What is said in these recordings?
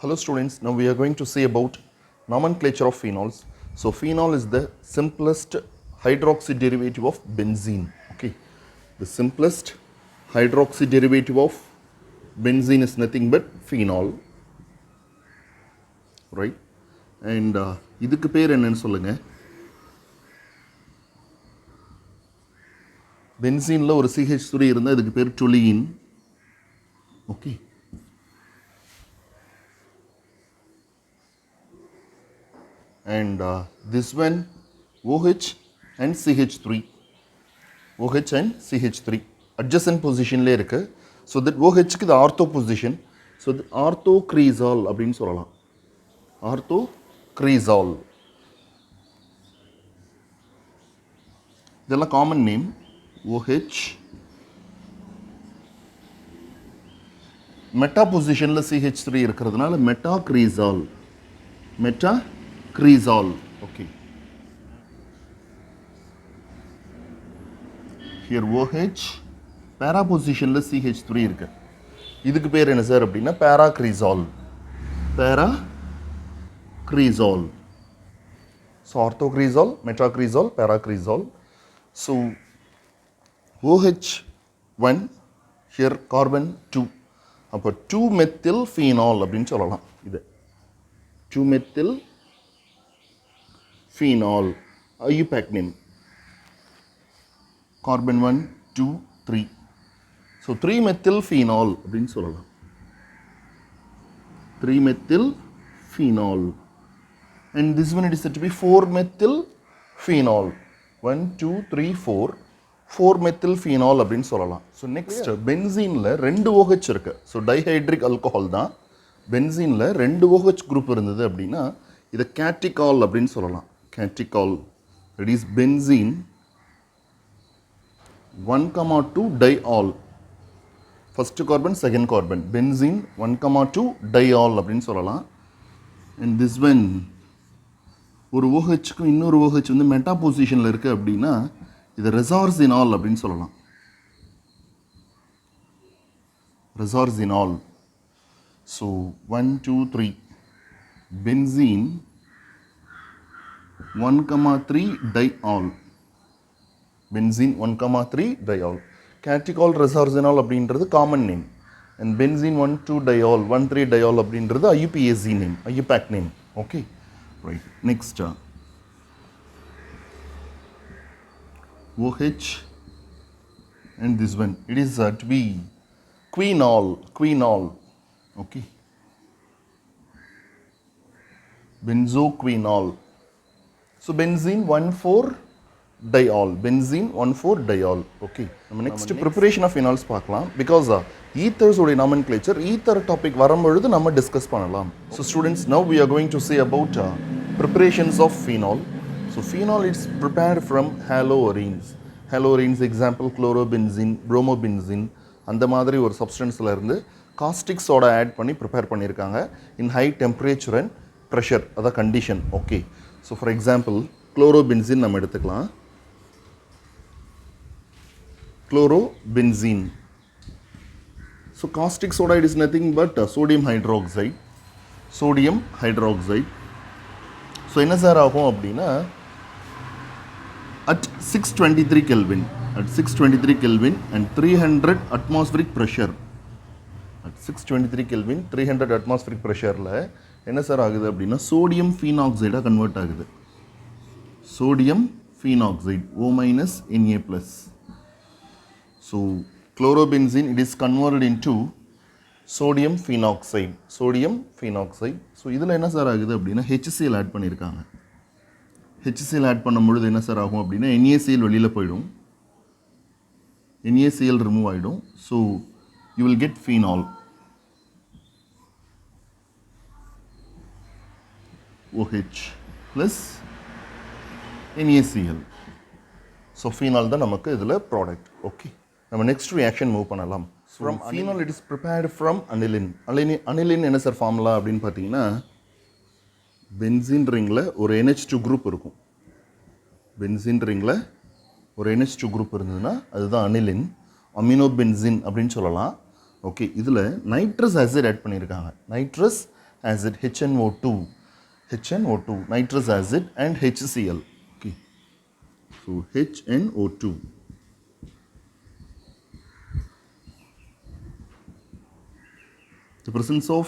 Hello students, now we are going to see about nomenclature of phenols. So phenol is the simplest hydroxy derivative of benzene. Okay, the simplest hydroxy derivative of benzene is nothing but phenol, right? And இதுக்கு பேர் என்னன்னு சொல்லுங்க. பென்சீன்ல ஒரு CH3 இருந்தா இதுக்கு பேர் toluene. Okay. And this one OH and CH3, OH and CH3 adjacent position la irukku. So that OH ku the ortho position, so the orthocresol அப்படினு சொல்லலாம். Orthocresol, இதெல்லாம் common name. OH meta position la CH3 இருக்கிறதுனால metacresol, metacresol. Okay, here OH para position la CH3 இருக்கு. இதுக்கு பேர் என்ன sir அப்படின்னா paracresol. So orthocresol, metacresol, paracresol. So OH1 here carbon 2, அப்போ 2-methyl phenol அப்படின்னு சொல்லலாம். இது 2-methyl phenol IUPAC name, carbon 1 2 3. So 3-methyl phenol அப்படின்னு சொல்லலாம். 3-methyl phenol, and this one it is said to be 4-methyl phenol. 1 2 3 4, 4-methyl phenol அப்படின்னு சொல்லலாம். So next பென்சீனில் 2 OH இருக்கு. So dihydric alcohol தான். பென்சீனில் 2 OH குரூப் இருந்தது அப்படின்னா இதை கேட்டிகால் அப்படின்னு சொல்லலாம். Catechol, it is benzene 1,2 diol, first carbon second carbon, benzene 1,2 diol அப்படின்னு சொல்லலாம். அண்ட் திஸ் ஒன் ஒரு OHக்கும் இன்னொரு OH வந்து மெட்டா பொசிஷனில் இருக்குது அப்படின்னா இது ரெசார்சினால் அப்படின்னு சொல்லலாம். Resorcinol. So 1 2 3 benzene 1,3 diol, benzene 1,3 diol. Catechol resorcinol அப்படின்றது common name, and benzene 1 2 diol 1 3 diol அப்படின்றது IUPAC name, IUPAC name. Okay, right. Next OH and this one, it is to be quinol. Okay, benzoquinol. So benzene 1,4 diol, benzene 1,4 diol. Okay, நம்ம next preparation of phenols பார்க்கலாம். because ethers உடைய nomenclature ether topic வரும்பொழுது நம்ம discuss பண்ணலாம். So students, now we are going to say about preparations of phenol. So phenol is prepared from haloarenes. Haloarenes example chlorobenzene, bromobenzene, அந்த மாதிரி ஒரு சப்ஸ்டன்ஸ்ல இருந்து காஸ்டிக் சோடா ஆட் பண்ணி ப்ரிப்பேர் பண்ணியிருக்காங்க in high temperature and pressure, அதான் condition. Okay, so for example chlorobenzene நம்ம எடுத்துக்கலாம். Chlorobenzene, so caustic soda it is nothing but sodium hydroxide. So என்ன சார் ஆகும் அப்படின்னா at 623 Kelvin, at 623 Kelvin and 300 atmospheric pressure, at 623 Kelvin 300 atmospheric pressureல என்ன sir ஆகுது அப்படின்னா sodium ஃபீனாக்சைடாக convert ஆகுது. Sodium phenoxide O- Na+. So chlorobenzene it is converted into sodium phenoxide. So இதில் என்ன sir ஆகுது அப்படின்னா HCl ஆட் பண்ணியிருக்காங்க. HCl ஆட் பண்ணும்பொழுது என்ன சார் ஆகும் அப்படின்னா NaCl வெளியில் போயிடும், NaCl ரிமூவ் ஆகிடும். So you will get phenol, OH plus NaCl. So phenol தான் நமக்கு இதில் ப்ராடக்ட். ஓகே, நம்ம நெக்ஸ்ட் ரியாக்ஷன் மூவ் பண்ணலாம். From phenol it is prepared from aniline. aniline என்ன சார் ஃபார்முலா அப்படின்னு பார்த்தீங்கன்னா பென்சீன் ரிங்கில் ஒரு NH2 குரூப் இருக்கும். பென்சீன் ரிங்கில் ஒரு NH2 குரூப் இருந்ததுன்னா அதுதான் அனிலின், அமினோபென்சின் அப்படின்னு சொல்லலாம். ஓகே, இதில் நைட்ரஸ் ஆசிட் ஆட் பண்ணியிருக்காங்க. Nitrous acid HNO2, nitrous acid, and HCl. Okay, so HNO2. The presence of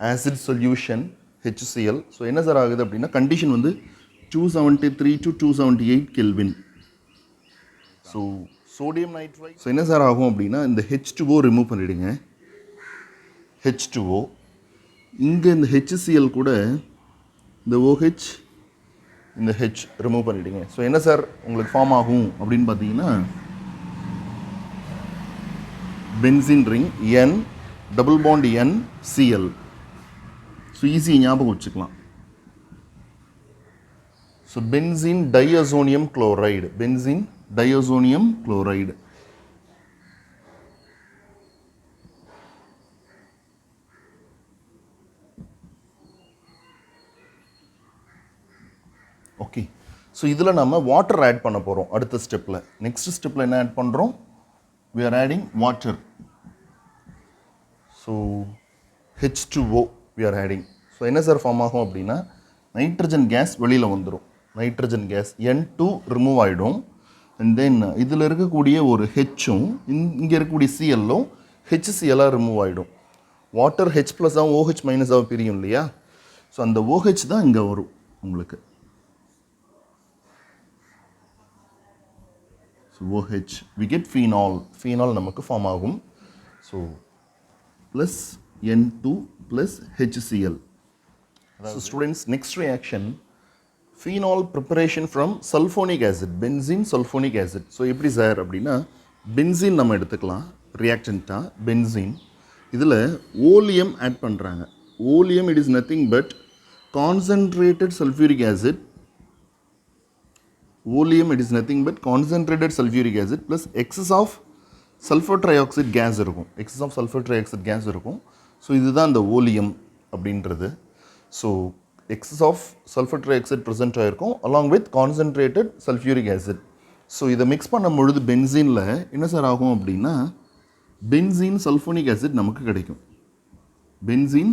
acid solution HCl. So என்ன சார் ஆகுது அப்படின்னா கண்டிஷன் வந்து 273 to 278 Kelvin. So sodium nitrite. So என்ன சார் ஆகும் அப்படின்னா இந்த H2O ரிமூவ் பண்ணிடுங்க. H2O இங்கே இந்த HCl கூட இந்த OH இந்த H ரிமூவ் பண்ணிடுங்க. ஸோ என்ன சார் உங்களுக்கு ஃபார்ம் ஆகும் அப்படின்னு பார்த்தீங்கன்னா benzene ring N double bond N Cl. So easy ஞாபகம் வச்சுக்கலாம். So benzene diazonium chloride, benzene diazonium chloride. Okay, so இதில் நம்ம வாட்டர் ஆட் பண்ண போகிறோம் அடுத்த ஸ்டெப்பில். நெக்ஸ்ட் ஸ்டெப்பில் என்ன ஆட் பண்ணுறோம்? we are adding water. So H2O we are adding. So என்ன சார் ஃபார்ம் ஆகும் அப்படின்னா நைட்ரஜன் கேஸ் வெளியில் வந்துடும். நைட்ரஜன் கேஸ் N2 ரிமூவ் ஆகிடும். அண்ட் தென் இதில் இருக்கக்கூடிய ஒரு ஹெச்சும் இங்கே இருக்கக்கூடிய சிஎல்லும் HCl-ஆக ரிமூவ் ஆகிடும். வாட்டர் H ப்ளஸ்ஸாகவும் OH மைனஸாகவும் பிரியும் இல்லையா? ஸோ அந்த OH தான் இங்கே வரும் உங்களுக்கு. So OH we get phenol. phenol நமக்கு ஃபார்ம் ஆகும். So plus N2 plus HCl. So students, next reaction, phenol preparation from sulfonic acid, benzene sulfonic acid. So எப்படி சார் அப்படின்னா பென்சீன் நம்ம எடுத்துக்கலாம் ரியாக்டண்ட்டாக பென்சீன். இதில் ஓலியம் ஆட் பண்ணுறாங்க. ஓலியம் it is nothing but concentrated sulfuric acid. Oleum it is nothing but concentrated sulfuric acid plus excess of sulfur trioxide gas இருக்கும். excess of sulfur trioxide gas இருக்கும். So இதுதான் இந்த ஓலியம் அப்படின்றது. So excess of sulfur trioxide present ஆகிருக்கும் along with concentrated sulfuric acid. So இதை mix பண்ணும் பொழுது பென்சீனில் என்ன சார் ஆகும் அப்படின்னா பென்சீன் சல்ஃபோனிக் ஆசிட் நமக்கு கிடைக்கும். Benzene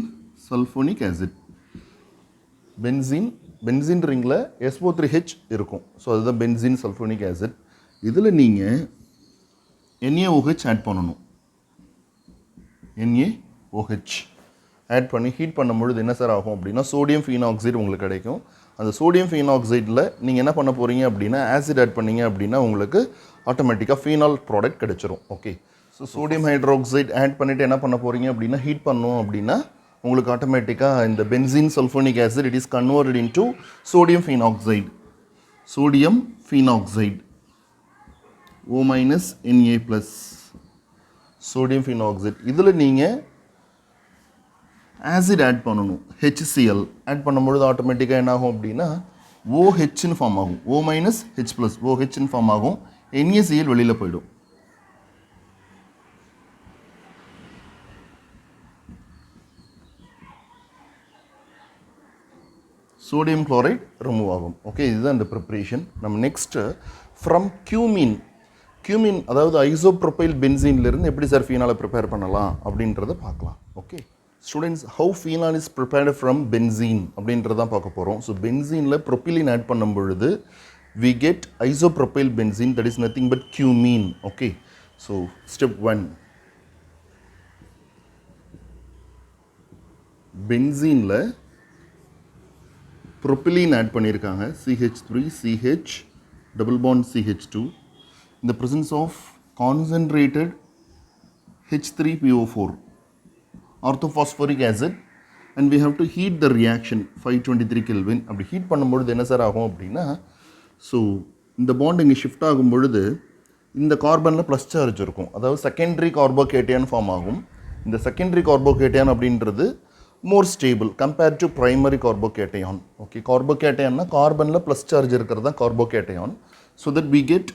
sulphonic acid. பென்சீன் ரிங்கில் SO3H இருக்கும். ஸோ அதுதான் பென்சீன் சல்ஃபோனிக் ஆசிட். இதில் நீங்கள் NaOH ஆட் பண்ணணும். NaOH ஆட் பண்ணி ஹீட் பண்ணும்பொழுது என்ன சார் ஆகும் அப்படின்னா சோடியம் ஃபீனாக்சைடு உங்களுக்கு கிடைக்கும். அந்த சோடியம் ஃபீனாக்சைடில் நீங்கள் என்ன பண்ண போகிறீங்க அப்படின்னா ஆசிட் ஆட் பண்ணீங்க அப்படின்னா உங்களுக்கு ஆட்டோமேட்டிக்காக ஃபீனால் ப்ராடக்ட் கிடைச்சிரும். Okay, so sodium hydroxide add பண்ணிவிட்டு என்ன பண்ண போகிறீங்க அப்படின்னா ஹீட் பண்ணோம் அப்படின்னா உங்களுக்கு ஆட்டோமேட்டிக்காக இந்த benzene sulphonic acid it is converted into sodium phenoxide. Sodium phenoxide O minus Na plus sodium phenoxide. இதில் நீங்கள் ஆசிட் ஆட் பண்ணணும். HCl ஆட் பண்ணும்பொழுது ஆட்டோமேட்டிக்காக என்ன ஆகும் அப்படின்னா OHன்னு ஃபார்ம் ஆகும். O மைனஸ் H ப்ளஸ் OHன்னு ஃபார்ம் ஆகும். NaCl வெளியில் போயிடும். சோடியம் குளோரைட் ரிமூவ் ஆகும். ஓகே, இதுதான் இந்த ப்ரிப்ரேஷன். நம்ம நெக்ஸ்ட்டு ஃப்ரம் கியூமின் அதாவது ஐசோப்ரோபைல் பென்சீன்லேருந்து எப்படி சார் ஃபீனாலை ப்ரிப்பேர் பண்ணலாம் அப்படின்றத பார்க்கலாம். Okay students, how phenol is prepared from benzene அப்படின்றதான் பார்க்க போகிறோம். ஸோ பென்சீனில் ப்ரொப்பிலின் ஆட் பண்ணும் பொழுது we get isopropyl benzene, that is nothing but cumene. Okay, so step 1, பென்சீனில் ப்ரொப்பிலின் add பண்ணியிருக்காங்க. CH3 CH double bond CH2 in the presence of concentrated H3PO4 orthophosphoric acid, and we have to heat the reaction 523 Kelvin. அப்படி heat பண்ணும்பொழுது என்ன sir ஆகும் அப்படின்னா so இந்த bond இங்கே shift ஆகும் பொழுது இந்த கார்பனில் ப்ளஸ் சார்ஜ் இருக்கும். அதாவது செகண்டரி கார்போகேட்டையான் ஃபார்ம் ஆகும். இந்த செகண்டரி கார்போகேட்டையான் அப்படின்றது more stable compared to primary carbocation. Okay, கார்போகேட்டையான்னா கார்பனில் ப்ளஸ் சார்ஜ் இருக்கிறது தான் carbocation. So that we get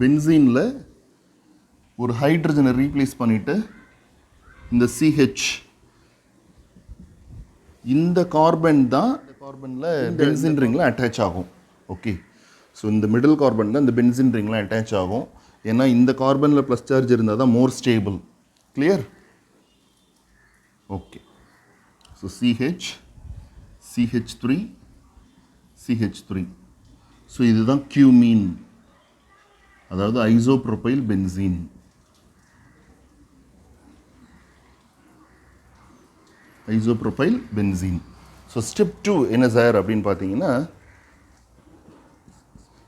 பென்சீனில் ஒரு ஹைட்ரஜனை ரீப்ளேஸ் பண்ணிவிட்டு இந்த CH இந்த கார்பன் தான் கார்பனில் பென்சீன் ரிங்கில் அட்டாச் ஆகும். ஓகே, ஸோ இந்த மிடில் கார்பன் தான் இந்த பென்சீன் ரிங்கில் அட்டாச் ஆகும். ஏன்னா இந்த கார்பனில் ப்ளஸ் சார்ஜ் இருந்தால் தான் மோர் stable. Clear? Okay. So CH, CH3, CH3. So இதுதான் கியூமீன், அதாவது isopropyl benzene. Isopropyl benzene. So step 2 என்ன சார் அப்படின்னு பார்த்தீங்கன்னா,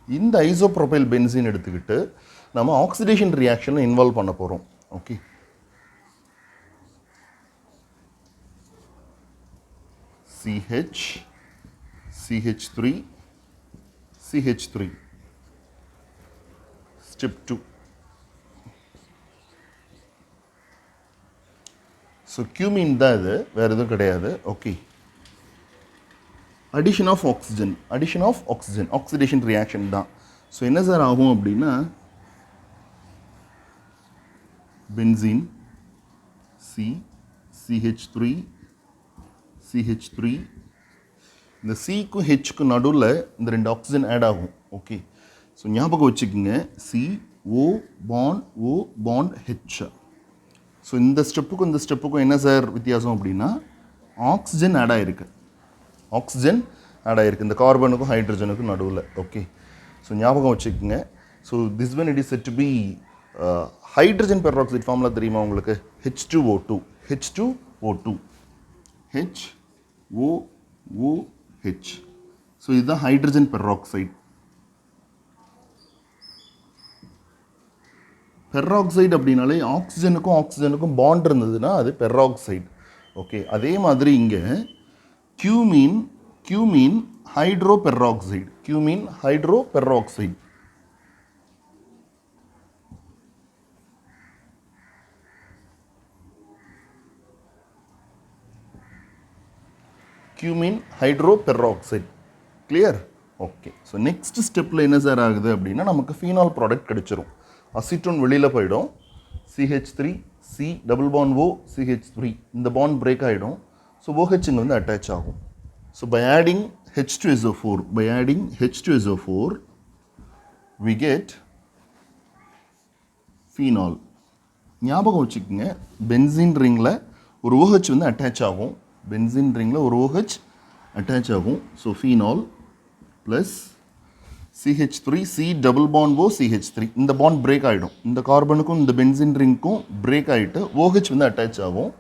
இந்த ஐசோப்ரோபைல் பென்சீன் எடுத்துக்கிட்டு நம்ம ஆக்சிடேஷன் ரியாக்ஷனில் இன்வால்வ் பண்ண போகிறோம். Okay. CH, CH3, CH3. Step 2. So cumene தான் இது, வேறு எதுவும் கிடையாது. Okay. Addition of oxygen, oxidation reaction தான். ஸோ என்ன சார் ஆகும் அப்படின்னா, பென்சீன் CH3, CH3. இந்த சிக்கும் ஹெச்சுக்கும் நடுவில் இந்த 2 ஆக்சிஜன் ஆட் ஆகும். ஓகே. ஸோ ஞாபகம் வச்சுக்கோங்க, CO பாண்ட் H. ஸோ இந்த ஸ்டெப்புக்கும் இந்த ஸ்டெப்புக்கும் என்ன சார் வித்தியாசம் அப்படின்னா, ஆக்சிஜன் ஆட் ஆகிருக்கு, இந்த கார்பனுக்கும் ஹைட்ரஜனுக்கும் நடுவில். ஓகே. ஸோ ஞாபகம் வச்சுக்கோங்க. So this one it is said to be hydrogen peroxide formula தெரியுமா உங்களுக்கு? H2O2. ஸோ இதுதான் ஹைட்ரஜன் பெராக்சைடு. பெராக்சைடு அப்படின்னாலே ஆக்சிஜனுக்கும் பாண்ட் இருந்ததுன்னா அது பெராக்சைடு. ஓகே. அதே மாதிரி இங்கே cumene hydro peroxide. Clear? Okay. So next ஸ்டெப்பில் என்ன சார் ஆகுது அப்படின்னா, நமக்கு ஃபீனால் ப்ராடக்ட் கிடைச்சிரும். அசிட்டோன் வெளியில் போயிடும். CH3, C double bond O, CH3. இந்த பாண்ட் பிரேக் ஆகிடும். ஸோ OH இங்கே வந்து அட்டாச் ஆகும். So by adding H2SO4, we get phenol. ஞாபகம் வச்சுக்கோங்க, பென்சீன் ரிங்கில் ஒரு OH வந்து அட்டாச் ஆகும். So phenol plus CH3, C double bond O, CH3. இந்த பாண்ட் பிரேக் ஆகிடும். இந்த கார்பனுக்கும் இந்த பென்சீன் ரிங்க்கும் பிரேக் ஆகிட்டு OH வந்து அட்டாச் ஆகும்.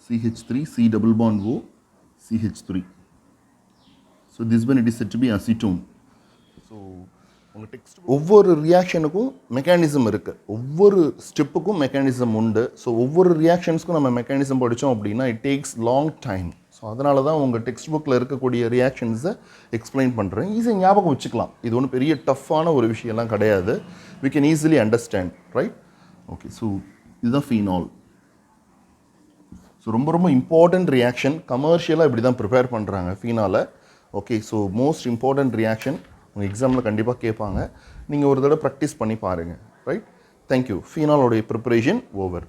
CH3, C double bond O, CH3. So this one it is said to be acetone. So உங்கள் text ஒவ்வொரு ரியாக்ஷனுக்கும் mechanism இருக்குது, ஒவ்வொரு ஸ்டெப்புக்கும் மெக்கானிசம் உண்டு. ஸோ ஒவ்வொரு ரியாக்ஷன்ஸ்க்கும் நம்ம மெக்கானிசம் படித்தோம் அப்படின்னா it takes long time. So அதனால தான் உங்கள் டெக்ஸ்ட் புக்கில் இருக்கக்கூடிய ரியாக்ஷன்ஸை எக்ஸ்பிளைன் பண்ணுறேன். ஈஸியாக ஞாபகம் வச்சுக்கலாம். இது ஒன்றும் பெரிய டஃப்பான ஒரு விஷயம்லாம் கிடையாது. we can easily understand, right? Okay. So இதுதான் ஃபீனால். ஸோ ரொம்ப இம்பார்ட்டண்ட் ரியாக்ஷன். கமர்ஷியலாக இப்படி தான் ப்ரிப்பேர் பண்ணுறாங்க ஃபீனாலை. Okay. So most important reaction உங்கள் எக்ஸாமில் கண்டிப்பாக கேட்பாங்க. நீங்கள் ஒரு தடவை ப்ராக்டிஸ் பண்ணி பாருங்கள். ரைட்? தேங்க்யூ. ஃபீனாலோடைய ப்ரிப்பரேஷன் ஓவர்.